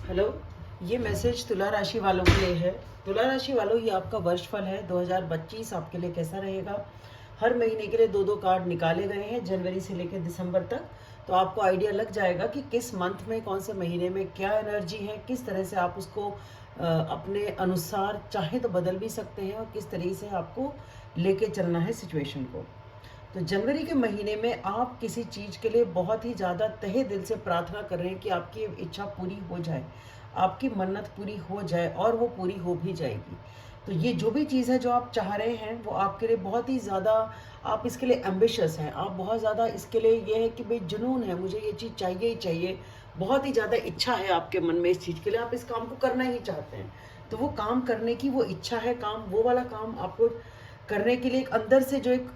Hello, ये message तुला राशि वालों के लिए है। तुला राशि वालों, ये आपका वर्षफल है 2025 आपके लिए कैसा रहेगा। हर महीने के लिए दो दो कार्ड निकाले गए हैं जनवरी से लेकर दिसंबर तक, तो आपको आइडिया लग जाएगा कि किस मंथ में, कौन से महीने में क्या एनर्जी है, किस तरह से आप उसको अपने अनुसार चाहे तो बदल भी सकते हैं और किस तरीके से आपको लेके चलना है सिचुएशन को। तो जनवरी के महीने में आप किसी चीज़ के लिए बहुत ही ज़्यादा तहे दिल से प्रार्थना कर रहे हैं कि आपकी इच्छा पूरी हो जाए, आपकी मन्नत पूरी हो जाए और वो पूरी हो भी जाएगी। तो ये जो भी चीज़ है जो आप चाह रहे हैं वो आपके लिए बहुत ही ज़्यादा, आप इसके लिए एम्बिशियस हैं, आप बहुत ज़्यादा इसके लिए ये है कि भाई जुनून है, मुझे ये चीज़ चाहिए ही चाहिए, बहुत ही ज़्यादा इच्छा है आपके मन में इस चीज़ के लिए, आप इस काम को करना ही चाहते हैं। तो वो काम करने की वो इच्छा है, काम वो वाला काम आपको करने के लिए एक अंदर से जो एक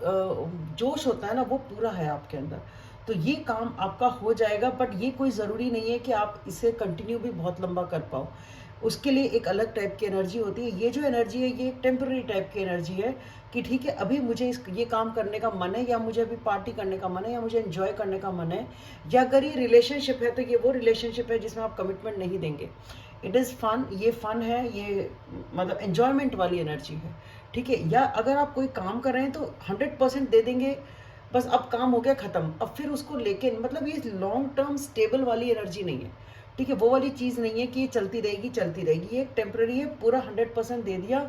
जोश होता है ना, वो पूरा है आपके अंदर। तो ये काम आपका हो जाएगा, बट ये कोई ज़रूरी नहीं है कि आप इसे कंटिन्यू भी बहुत लंबा कर पाओ। उसके लिए एक अलग टाइप की एनर्जी होती है। ये जो एनर्जी है ये एक टेम्पररी टाइप की एनर्जी है कि ठीक है, अभी मुझे ये काम करने का मन है, या मुझे अभी पार्टी करने का मन है, या मुझे एंजॉय करने का मन है, या अगर ये रिलेशनशिप है तो ये वो रिलेशनशिप है जिसमें आप कमिटमेंट नहीं देंगे। इट इज़ फन, ये फन है, ये मतलब एन्जॉयमेंट वाली एनर्जी है, ठीक है। या अगर आप कोई काम कर रहे हैं तो 100% दे देंगे, बस अब काम हो गया ख़त्म, अब फिर उसको लेके मतलब ये लॉन्ग टर्म स्टेबल वाली एनर्जी नहीं है, ठीक है। वो वाली चीज़ नहीं है कि ये चलती रहेगी चलती रहेगी, ये टेम्पररी है, पूरा 100% दे दिया,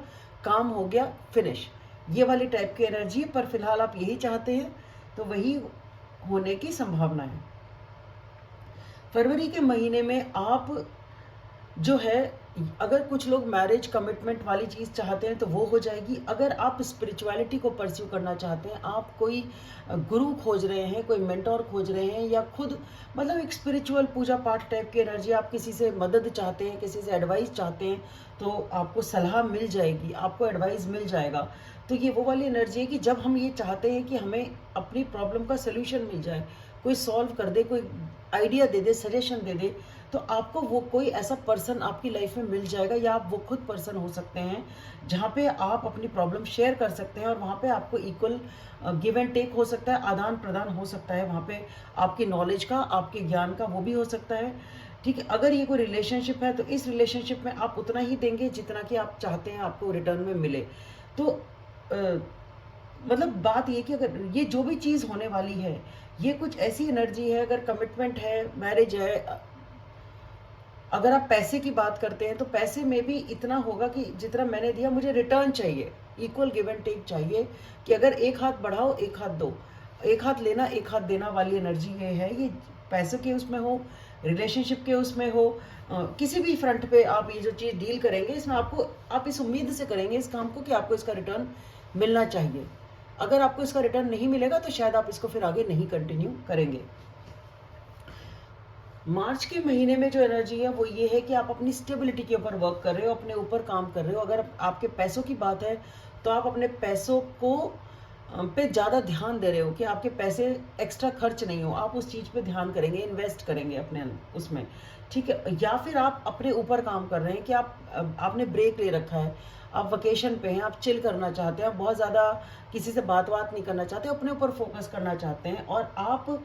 काम हो गया, फिनिश, ये वाली टाइप की एनर्जी। पर फिलहाल आप यही चाहते हैं, तो वही होने की संभावना है। फरवरी के महीने में आप जो है, अगर कुछ लोग मैरिज कमिटमेंट वाली चीज़ चाहते हैं तो वो हो जाएगी। अगर आप स्पिरिचुअलिटी को परस्यू करना चाहते हैं, आप कोई गुरु खोज रहे हैं, कोई मेंटोर खोज रहे हैं, या खुद मतलब एक स्पिरिचुअल पूजा पाठ टाइप की एनर्जी, आप किसी से मदद चाहते हैं, किसी से एडवाइस चाहते हैं, तो आपको सलाह मिल जाएगी, आपको एडवाइस मिल जाएगा। तो ये वो वाली एनर्जी है कि जब हम ये चाहते हैं कि हमें अपनी प्रॉब्लम का सोल्यूशन मिल जाए, कोई सॉल्व कर दे, कोई आइडिया दे दे, सजेशन दे दे, तो आपको वो कोई ऐसा पर्सन आपकी लाइफ में मिल जाएगा, या आप वो खुद पर्सन हो सकते हैं जहाँ पे आप अपनी प्रॉब्लम शेयर कर सकते हैं, और वहाँ पे आपको इक्वल गिव एंड टेक हो सकता है, आदान प्रदान हो सकता है, वहाँ पे आपकी नॉलेज का, आपके ज्ञान का वो भी हो सकता है, ठीक है। अगर ये कोई रिलेशनशिप है तो इस रिलेशनशिप में आप उतना ही देंगे जितना कि आप चाहते हैं आपको रिटर्न में मिले। तो मतलब बात ये कि अगर ये जो भी चीज़ होने वाली है, ये कुछ ऐसी एनर्जी है, अगर कमिटमेंट है, मैरिज है, अगर आप पैसे की बात करते हैं तो पैसे में भी इतना होगा कि जितना मैंने दिया मुझे रिटर्न चाहिए, इक्वल गिव एंड टेक चाहिए, कि अगर एक हाथ बढ़ाओ एक हाथ दो, एक हाथ लेना एक हाथ देना वाली एनर्जी ये है। ये पैसों के उसमें हो, रिलेशनशिप के उसमें हो, किसी भी फ्रंट पे आप ये जो चीज़ डील करेंगे, इसमें आपको, आप इस उम्मीद से करेंगे इस काम को कि आपको इसका रिटर्न मिलना चाहिए। अगर आपको इसका रिटर्न नहीं मिलेगा तो शायद आप इसको फिर आगे नहीं कंटिन्यू करेंगे। मार्च के महीने में जो एनर्जी है वो ये है कि आप अपनी स्टेबिलिटी के ऊपर वर्क कर रहे हो, अपने ऊपर काम कर रहे हो। अगर आपके पैसों की बात है तो आप अपने पैसों को पे ज़्यादा ध्यान दे रहे हो कि आपके पैसे एक्स्ट्रा खर्च नहीं हो, आप उस चीज़ पे ध्यान करेंगे, इन्वेस्ट करेंगे अपने उसमें, ठीक है। या फिर आप अपने ऊपर काम कर रहे हैं कि आपने ब्रेक ले रखा है, आप वकेशन पे हैं, आप चिल करना चाहते हैं, आप बहुत ज़्यादा किसी से बात नहीं करना चाहते, अपने ऊपर फोकस करना चाहते हैं। और आप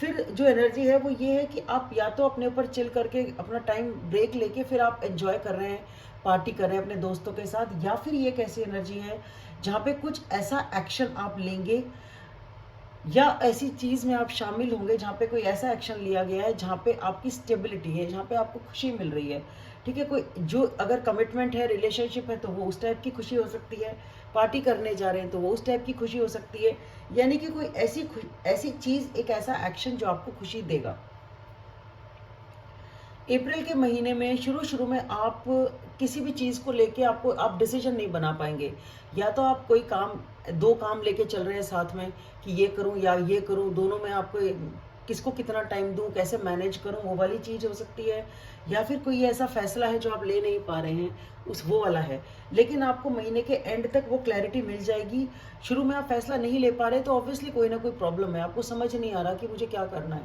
फिर जो एनर्जी है वो ये है कि आप या तो अपने ऊपर चिल करके अपना टाइम ब्रेक लेके फिर आप एंजॉय कर रहे हैं, पार्टी कर रहे हैं अपने दोस्तों के साथ, या फिर ये कैसी एनर्जी है जहाँ पे कुछ ऐसा एक्शन आप लेंगे या ऐसी चीज़ में आप शामिल होंगे जहाँ पे कोई ऐसा एक्शन लिया गया है जहाँ पे आपकी स्टेबिलिटी है, जहाँ पे आपको खुशी मिल रही है, ठीक है। कोई जो अगर कमिटमेंट है, रिलेशनशिप है, तो वो उस टाइप की खुशी हो सकती है, पार्टी करने जा रहे हैं तो वो उस टाइप की खुशी हो सकती है, यानी कि कोई ऐसी चीज़, एक ऐसा एक्शन जो आपको खुशी देगा। अप्रैल के महीने में शुरू में आप किसी भी चीज़ को लेके आप डिसीजन नहीं बना पाएंगे। या तो आप कोई काम, दो काम लेके चल रहे हैं साथ में कि ये करूं या ये करूं, दोनों में आपको किसको कितना टाइम दूं, कैसे मैनेज करूं, वो वाली चीज़ हो सकती है। या फिर कोई ऐसा फैसला है जो आप ले नहीं पा रहे हैं, उस वो वाला है। लेकिन आपको महीने के एंड तक वो क्लैरिटी मिल जाएगी। शुरू में आप फैसला नहीं ले पा रहे तो ऑब्वियसली कोई ना कोई प्रॉब्लम है, आपको समझ नहीं आ रहा कि मुझे क्या करना है,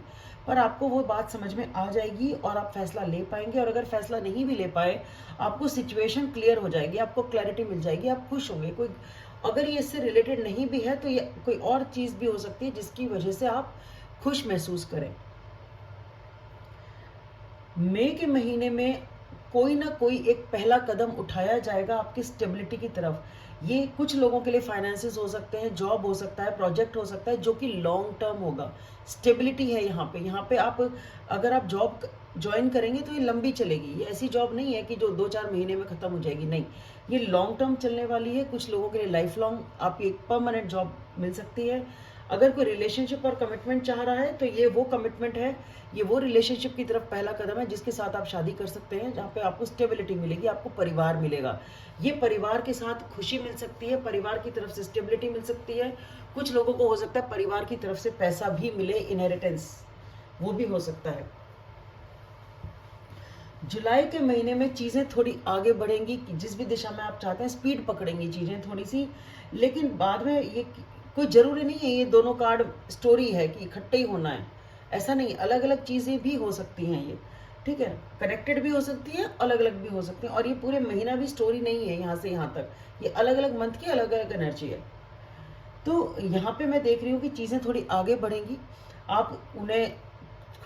पर आपको वो बात समझ में आ जाएगी और आप फैसला ले पाएंगे। और अगर फैसला नहीं भी ले पाए, आपको सिचुएशन क्लियर हो जाएगी, आपको क्लैरिटी मिल जाएगी, आप खुश होंगे। कोई अगर ये इससे रिलेटेड नहीं भी है तो ये कोई और चीज़ भी हो सकती है जिसकी वजह से आप खुश महसूस करें। मई के महीने में कोई ना कोई एक पहला कदम उठाया जाएगा आपकी स्टेबिलिटी की तरफ। ये कुछ लोगों के लिए फाइनेंसेस हो सकते हैं, जॉब हो सकता है, प्रोजेक्ट हो सकता है जो कि लॉन्ग टर्म होगा। स्टेबिलिटी है यहाँ पे आप अगर आप जॉब ज्वाइन करेंगे तो ये लंबी चलेगी। ये ऐसी जॉब नहीं है कि जो 2-4 महीने में ख़त्म हो जाएगी, नहीं, ये लॉन्ग टर्म चलने वाली है। कुछ लोगों के लिए लाइफ लॉन्ग आप एक परमानेंट जॉब मिल सकती है। अगर कोई रिलेशनशिप और कमिटमेंट चाह रहा है तो ये वो कमिटमेंट है, ये वो रिलेशनशिप की तरफ पहला कदम है जिसके साथ आप शादी कर सकते हैं, जहाँ पे आपको स्टेबिलिटी मिलेगी, आपको परिवार मिलेगा। ये परिवार के साथ खुशी मिल सकती है, परिवार की तरफ से स्टेबिलिटी मिल सकती है। कुछ लोगों को हो सकता है परिवार की तरफ से पैसा भी मिले, इनहेरिटेंस, वो भी हो सकता है। जुलाई के महीने में चीज़ें थोड़ी आगे बढ़ेंगी कि जिस भी दिशा में आप चाहते हैं, स्पीड पकड़ेंगी चीज़ें थोड़ी सी, लेकिन बाद में ये कोई ज़रूरी नहीं है ये दोनों कार्ड स्टोरी है कि इकट्ठे ही होना है, ऐसा नहीं, अलग अलग चीज़ें भी हो सकती हैं ये, ठीक है, कनेक्टेड भी हो सकती है, अलग अलग भी हो सकती हैं। और ये पूरे महीना भी स्टोरी नहीं है यहाँ से यहाँ तक, ये अलग अलग मंथ की अलग अलग एनर्जी है। तो यहाँ पे मैं देख रही हूँ कि चीज़ें थोड़ी आगे बढ़ेंगी, आप उन्हें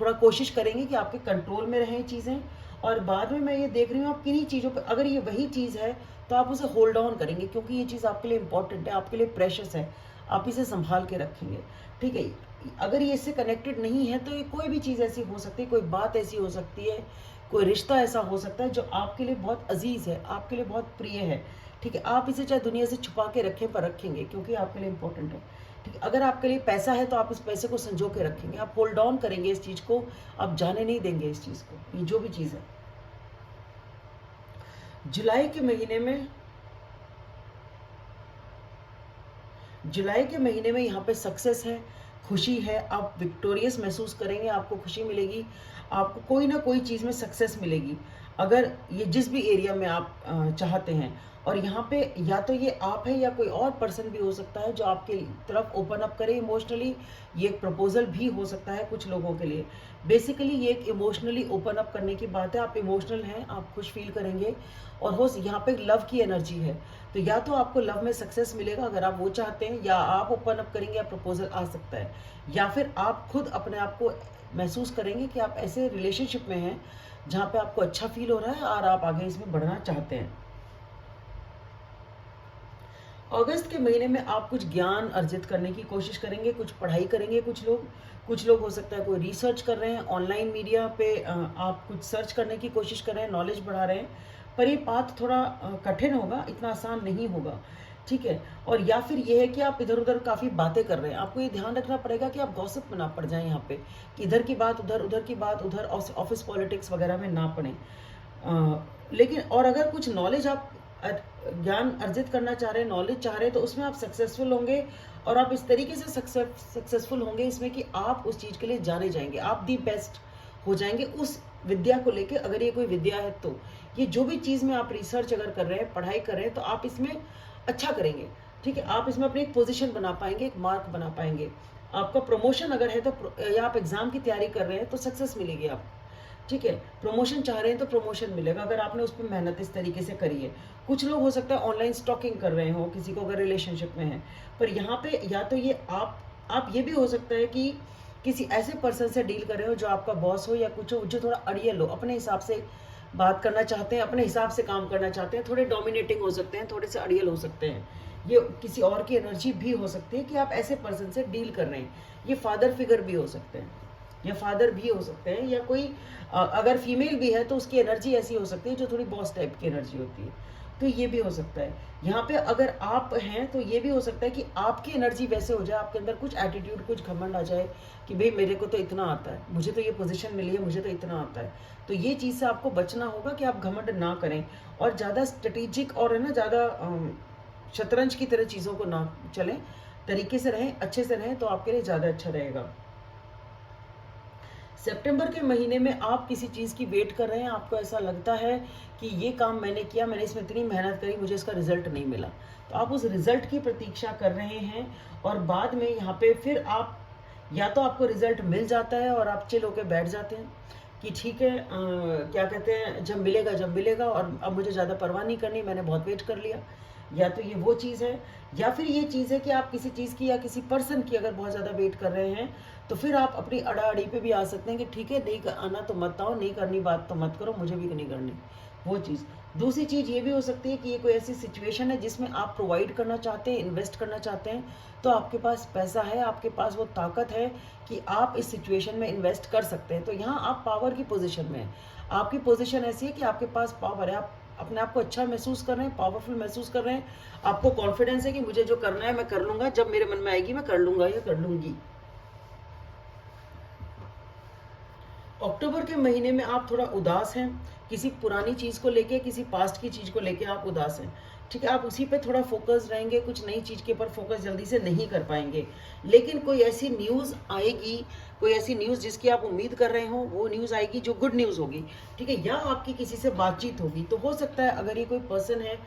थोड़ा कोशिश करेंगे कि आपके कंट्रोल में रहें चीज़ें। और बाद में मैं ये देख रही हूँ आप किन्हीं चीज़ों पर, अगर ये वही चीज़ है तो आप उसे होल्ड ऑन करेंगे क्योंकि ये चीज़ आपके लिए इंपॉर्टेंट है, आपके लिए प्रेशियस है, आप इसे संभाल के रखेंगे, ठीक है। अगर ये इससे कनेक्टेड नहीं है तो ये कोई भी चीज़ ऐसी हो सकती है, कोई बात ऐसी हो सकती है, कोई रिश्ता ऐसा हो सकता है जो आपके लिए बहुत अजीज़ है, आपके लिए बहुत प्रिय है, ठीक है। आप इसे चाहे दुनिया से छुपा के रखें पर रखेंगे क्योंकि आपके लिए इंपॉर्टेंट है, ठीक है। अगर आपके लिए पैसा है तो आप इस पैसे को संजो के रखेंगे, आप होल्ड ऑन करेंगे इस चीज़ को, आप जाने नहीं देंगे इस चीज़ को, ये जो भी चीज़ है। जुलाई के महीने में यहाँ पे सक्सेस है, खुशी है, आप विक्टोरियस महसूस करेंगे, आपको खुशी मिलेगी, आपको कोई ना कोई चीज़ में सक्सेस मिलेगी, अगर ये जिस भी एरिया में आप चाहते हैं। और यहाँ पे या तो ये आप है या कोई और पर्सन भी हो सकता है जो आपके तरफ ओपन अप करे इमोशनली, ये एक प्रपोजल भी हो सकता है कुछ लोगों के लिए। बेसिकली ये एक इमोशनली ओपन अप करने की बात है, आप इमोशनल हैं, आप खुश फील करेंगे। और हो यहाँ पे लव की एनर्जी है, तो या तो आपको लव में सक्सेस मिलेगा अगर आप वो चाहते हैं, या आप ओपन अप करेंगे या प्रपोजल आ सकता है, या फिर आप खुद अपने आप को महसूस करेंगे कि आप ऐसे रिलेशनशिप में हैं जहाँ पे आपको अच्छा फील हो रहा है और आप आगे इसमें बढ़ना चाहते हैं। अगस्त के महीने में आप कुछ ज्ञान अर्जित करने की कोशिश करेंगे, कुछ पढ़ाई करेंगे, कुछ लोग हो सकता है कोई रिसर्च कर रहे हैं, ऑनलाइन मीडिया पे आप कुछ सर्च करने की कोशिश कर रहे हैं, नॉलेज बढ़ा रहे हैं, पर ये पाथ थोड़ा कठिन होगा, इतना आसान नहीं होगा, ठीक है। और या फिर ये है कि आप इधर उधर काफ़ी बातें कर रहे हैं, आपको ये ध्यान रखना पड़ेगा कि आप गॉसिप में ना पड़ जाएं यहाँ पे, कि इधर की बात उधर, उधर की बात उधर, ऑफिस पॉलिटिक्स वगैरह में ना पड़ें। लेकिन और अगर कुछ नॉलेज आप ज्ञान अर्जित करना चाह रहे हैं, नॉलेज चाह रहे हैं, तो उसमें आप सक्सेसफुल होंगे। और आप इस तरीके से सक्सेसफुल होंगे इसमें कि आप उस चीज़ के लिए जाने जाएंगे, आप दी बेस्ट हो जाएंगे उस विद्या को लेके। अगर ये कोई विद्या है तो ये जो भी चीज़ में आप रिसर्च अगर कर रहे हैं, पढ़ाई कर रहे हैं, तो आप इसमें अच्छा करेंगे, ठीक है। आप इसमें अपनी एक पोजीशन बना पाएंगे, एक मार्क बना पाएंगे। आपका प्रमोशन अगर है तो, या आप एग्जाम की तैयारी कर रहे हैं तो सक्सेस मिलेगी आपको, ठीक है। प्रमोशन चाह रहे हैं तो प्रमोशन मिलेगा अगर आपने उस पर मेहनत इस तरीके से करी है। कुछ लोग हो सकता है ऑनलाइन स्टॉकिंग कर रहे हो, किसी को अगर रिलेशनशिप में है, पर यहाँ पे या तो ये आप ये भी हो सकता है कि किसी ऐसे पर्सन से डील कर रहे हो जो आपका बॉस हो या कुछ हो, जो थोड़ा अड़ियल हो, अपने हिसाब से बात करना चाहते हैं, अपने हिसाब से काम करना चाहते हैं, थोड़े डोमिनेटिंग हो सकते हैं, थोड़े से अड़ियल हो सकते हैं। ये किसी और की एनर्जी भी हो सकती है कि आप ऐसे पर्सन से डील कर रहे हैं। ये फादर फिगर भी हो सकते हैं, या फादर भी हो सकते हैं, या कोई अगर फीमेल भी है तो उसकी एनर्जी ऐसी हो सकती है जो थोड़ी बॉस टाइप की एनर्जी होती है, तो ये भी हो सकता है। यहाँ पे अगर आप हैं तो ये भी हो सकता है कि आपकी एनर्जी वैसे हो जाए, आपके अंदर कुछ एटीट्यूड, कुछ घमंड आ जाए कि भाई मेरे को तो इतना आता है, मुझे तो ये पोजीशन मिली है, मुझे तो इतना आता है। तो ये चीज़ से आपको बचना होगा कि आप घमंड ना करें, और ज़्यादा स्ट्रेटेजिक और है ना, ज़्यादा शतरंज की तरह चीज़ों को ना चलें, तरीके से रहें, अच्छे से रहें, तो आपके लिए ज़्यादा अच्छा रहेगा। सितंबर के महीने में आप किसी चीज़ की वेट कर रहे हैं, आपको ऐसा लगता है कि ये काम मैंने किया, मैंने इसमें इतनी मेहनत करी, मुझे इसका रिजल्ट नहीं मिला, तो आप उस रिजल्ट की प्रतीक्षा कर रहे हैं। और बाद में यहाँ पे फिर आप या तो आपको रिजल्ट मिल जाता है और आप चिल होकर बैठ जाते हैं कि ठीक है, क्या कहते हैं, जब मिलेगा और अब मुझे ज़्यादा परवाह नहीं करनी, मैंने बहुत वेट कर लिया। या तो ये वो चीज़ है, या फिर ये चीज़ है कि आप किसी चीज़ की या किसी पर्सन की अगर बहुत ज़्यादा वेट कर रहे हैं तो फिर आप अपनी अड़ाअड़ी पे भी आ सकते हैं कि ठीक है, नहीं आना तो मत आओ, नहीं करनी बात तो मत करो, मुझे भी नहीं करनी वो चीज़। दूसरी चीज़ ये भी हो सकती है कि ये कोई ऐसी सिचुएशन है जिसमें आप प्रोवाइड करना चाहते हैं, इन्वेस्ट करना चाहते हैं, तो आपके पास पैसा है, आपके पास वो ताकत है कि आप इस सिचुएशन में इन्वेस्ट कर सकते हैं। तो यहाँ आप पावर की पोजीशन में हैं। आपकी पोजीशन ऐसी है कि आपके पास पावर है, आप अपने आप को अच्छा महसूस कर रहे हैं, पावरफुल महसूस कर रहे हैं, आपको कॉन्फिडेंस है कि मुझे जो करना है मैं कर लूँगा, जब मेरे मन में आएगी मैं कर लूँगा या कर लूँगी। अक्टूबर के महीने में आप थोड़ा उदास हैं, किसी पुरानी चीज़ को लेके, किसी पास्ट की चीज़ को लेके आप उदास हैं, ठीक है। आप उसी पे थोड़ा फोकस रहेंगे, कुछ नई चीज़ के ऊपर फोकस जल्दी से नहीं कर पाएंगे। लेकिन कोई ऐसी न्यूज़ आएगी, कोई ऐसी न्यूज़ जिसकी आप उम्मीद कर रहे हो, वो न्यूज़ आएगी जो गुड न्यूज़ होगी, ठीक है। या आपकी किसी से बातचीत होगी, तो हो सकता है अगर ये कोई पर्सन है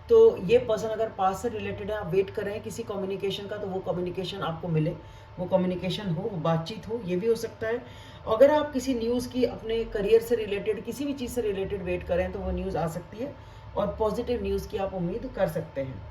तो ये पर्सन अगर पास से रिलेटेड है, आप वेट कर रहे हैं किसी कम्युनिकेशन का, तो वो कम्युनिकेशन आपको मिले, वो कम्युनिकेशन हो, वो बातचीत हो, ये भी हो सकता है। अगर आप किसी न्यूज़ की अपने करियर से रिलेटेड, किसी भी चीज़ से रिलेटेड वेट करें, तो वो न्यूज़ आ सकती है और पॉजिटिव न्यूज़ की आप उम्मीद कर सकते हैं।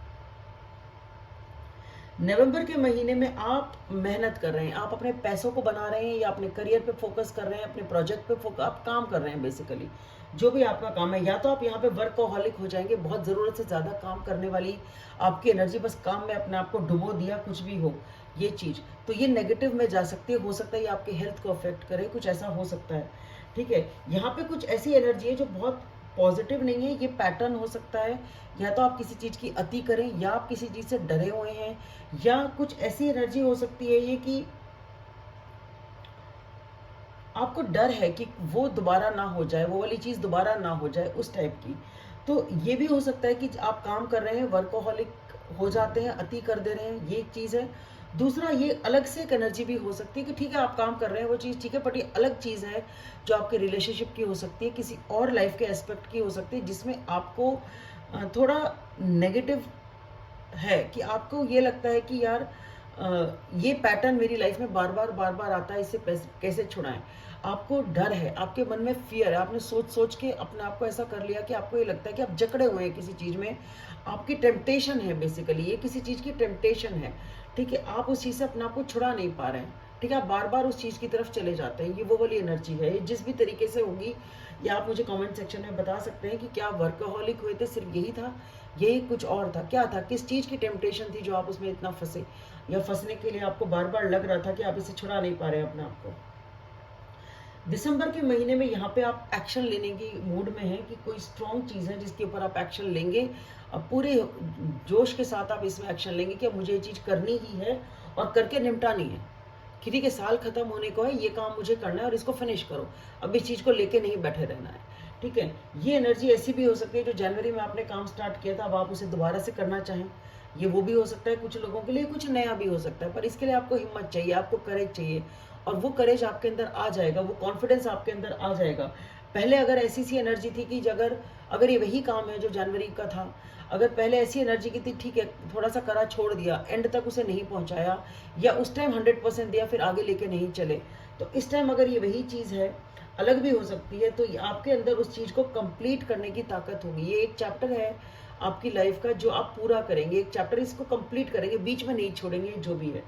नवंबर के महीने में आप मेहनत कर रहे हैं, आप अपने पैसों को बना रहे हैं या अपने करियर पे फोकस कर रहे हैं, अपने प्रोजेक्ट पे फोकस, आप काम कर रहे हैं बेसिकली, जो भी आपका काम है। या तो आप यहाँ पे वर्कहॉलिक हो जाएंगे, बहुत ज़रूरत से ज़्यादा काम करने वाली आपकी एनर्जी, बस काम में अपने आप को डुबो दिया, कुछ भी हो ये चीज़, तो ये नेगेटिव में जा सकती है। हो सकता है ये आपकी हेल्थ को अफेक्ट करे, कुछ ऐसा हो सकता है, ठीक है। यहाँ पे कुछ ऐसी एनर्जी है जो बहुत पॉजिटिव नहीं है, ये पैटर्न हो सकता है। या तो आप किसी चीज़ की अति करें, या आप किसी चीज़ से डरे हुए हैं, या कुछ ऐसी एनर्जी हो सकती है ये कि आपको डर है कि वो दोबारा ना हो जाए, वो वाली चीज़ दोबारा ना हो जाए, उस टाइप की। तो ये भी हो सकता है कि आप काम कर रहे हैं, वर्कोहॉलिक हो जाते हैं, अति कर दे रहे हैं, ये एक चीज़ है। दूसरा, ये अलग से एक एनर्जी भी हो सकती है कि ठीक है आप काम कर रहे हैं, वो चीज़ ठीक है, बट ये अलग चीज़ है जो आपके रिलेशनशिप की हो सकती है, किसी और लाइफ के एस्पेक्ट की हो सकती है, जिसमें आपको थोड़ा नेगेटिव है कि आपको ये लगता है कि यार ये पैटर्न मेरी लाइफ में बार बार आता है, इससे कैसे छुड़ाएं। आपको डर है, आपके मन में फियर है, आपने सोच सोच के अपने आप को ऐसा कर लिया कि आपको ये लगता है कि आप जकड़े हुए हैं किसी चीज़ में, आपकी टेम्पटेशन है, बेसिकली ये किसी चीज़ की टेम्पटेशन है, ठीक है। आप उस चीज़ से अपने आप को छुड़ा नहीं पा रहे हैं, ठीक है। आप बार बार उस चीज़ की तरफ चले जाते हैं, ये वो वाली एनर्जी है। ये जिस भी तरीके से होगी, या आप मुझे कमेंट सेक्शन में बता सकते हैं कि क्या वर्कaholic हुए थे, सिर्फ यही था, यही कुछ और था, क्या था, किस चीज़ की टेम्पटेशन थी जो आप उसमें इतना फंसे, या फंसने के लिए आपको बार बार लग रहा था कि आप इसे छुड़ा नहीं पा रहे हैं अपने आप को। दिसंबर के महीने में यहाँ पे आप एक्शन लेने की मूड में हैं कि कोई स्ट्रॉन्ग चीज़ है जिसके ऊपर आप एक्शन लेंगे, अब पूरे जोश के साथ आप इसमें एक्शन लेंगे कि मुझे ये चीज़ करनी ही है और करके निपटानी है, कि ठीक है साल खत्म होने को है, ये काम मुझे करना है और इसको फिनिश करो, अब इस चीज़ को लेके नहीं बैठे रहना है, ठीक है। ये एनर्जी ऐसी भी हो सकती है जो जनवरी में आपने काम स्टार्ट किया था, अब आप उसे दोबारा से करना चाहें, ये वो भी हो सकता है कुछ लोगों के लिए, कुछ नया भी हो सकता है। पर इसके लिए आपको हिम्मत चाहिए, आपको करेज चाहिए, और वो करेज आपके अंदर आ जाएगा, वो कॉन्फिडेंस आपके अंदर आ जाएगा। पहले अगर ऐसी सी एनर्जी थी कि अगर ये वही काम है जो जनवरी का था, अगर पहले ऐसी एनर्जी की थी, ठीक है थोड़ा सा करा छोड़ दिया, एंड तक उसे नहीं पहुंचाया, या उस टाइम 100% दिया फिर आगे लेके नहीं चले, तो इस टाइम अगर ये वही चीज़ है, अलग भी हो सकती है, तो आपके अंदर उस चीज़ को कंप्लीट करने की ताकत होगी। ये एक चैप्टर है आपकी लाइफ का जो आप पूरा करेंगे, एक चैप्टर, इसको कंप्लीट करेंगे, बीच में नहीं छोड़ेंगे, जो भी है।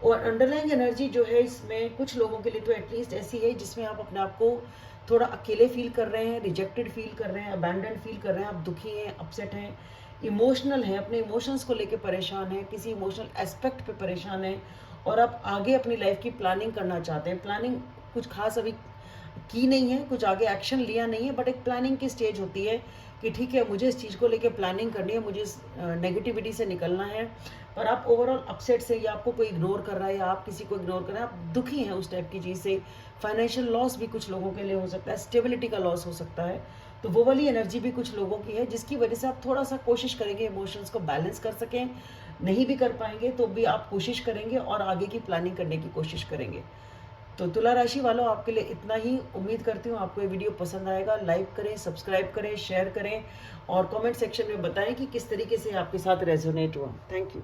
और अंडरलाइंग एनर्जी जो है इसमें कुछ लोगों के लिए तो एटलीस्ट ऐसी है जिसमें आप अपने आप को थोड़ा अकेले फील कर रहे हैं, रिजेक्टेड फील कर रहे हैं, अबैंडन फील कर रहे हैं, आप दुखी हैं, अपसेट हैं, इमोशनल हैं, अपने इमोशंस को लेके परेशान हैं, किसी इमोशनल एस्पेक्ट पे परेशान हैं, और आप आगे अपनी लाइफ की प्लानिंग करना चाहते हैं। प्लानिंग कुछ खास अभी की नहीं है, कुछ आगे एक्शन लिया नहीं है, बट एक प्लानिंग की स्टेज होती है कि ठीक है मुझे इस चीज़ को लेके प्लानिंग करनी है, मुझे इस नेगेटिविटी से निकलना है, पर आप ओवरऑल अपसेट से, या आपको कोई इग्नोर कर रहा है, या आप किसी को इग्नोर कर रहे हैं, आप दुखी हैं उस टाइप की चीज़ से। फाइनेंशियल लॉस भी कुछ लोगों के लिए हो सकता है, स्टेबिलिटी का लॉस हो सकता है, तो वो वाली एनर्जी भी कुछ लोगों की है, जिसकी वजह से आप थोड़ा सा कोशिश करेंगे इमोशंस को बैलेंस कर सकें। नहीं भी कर पाएंगे तो भी आप कोशिश करेंगे और आगे की प्लानिंग करने की कोशिश करेंगे। तो तुला राशि वालों, आपके लिए इतना ही। उम्मीद करती हूँ आपको ये वीडियो पसंद आएगा। लाइक करें, सब्सक्राइब करें, शेयर करें, और कमेंट सेक्शन में बताएं कि किस तरीके से आपके साथ रेजोनेट हुआ। Thank you.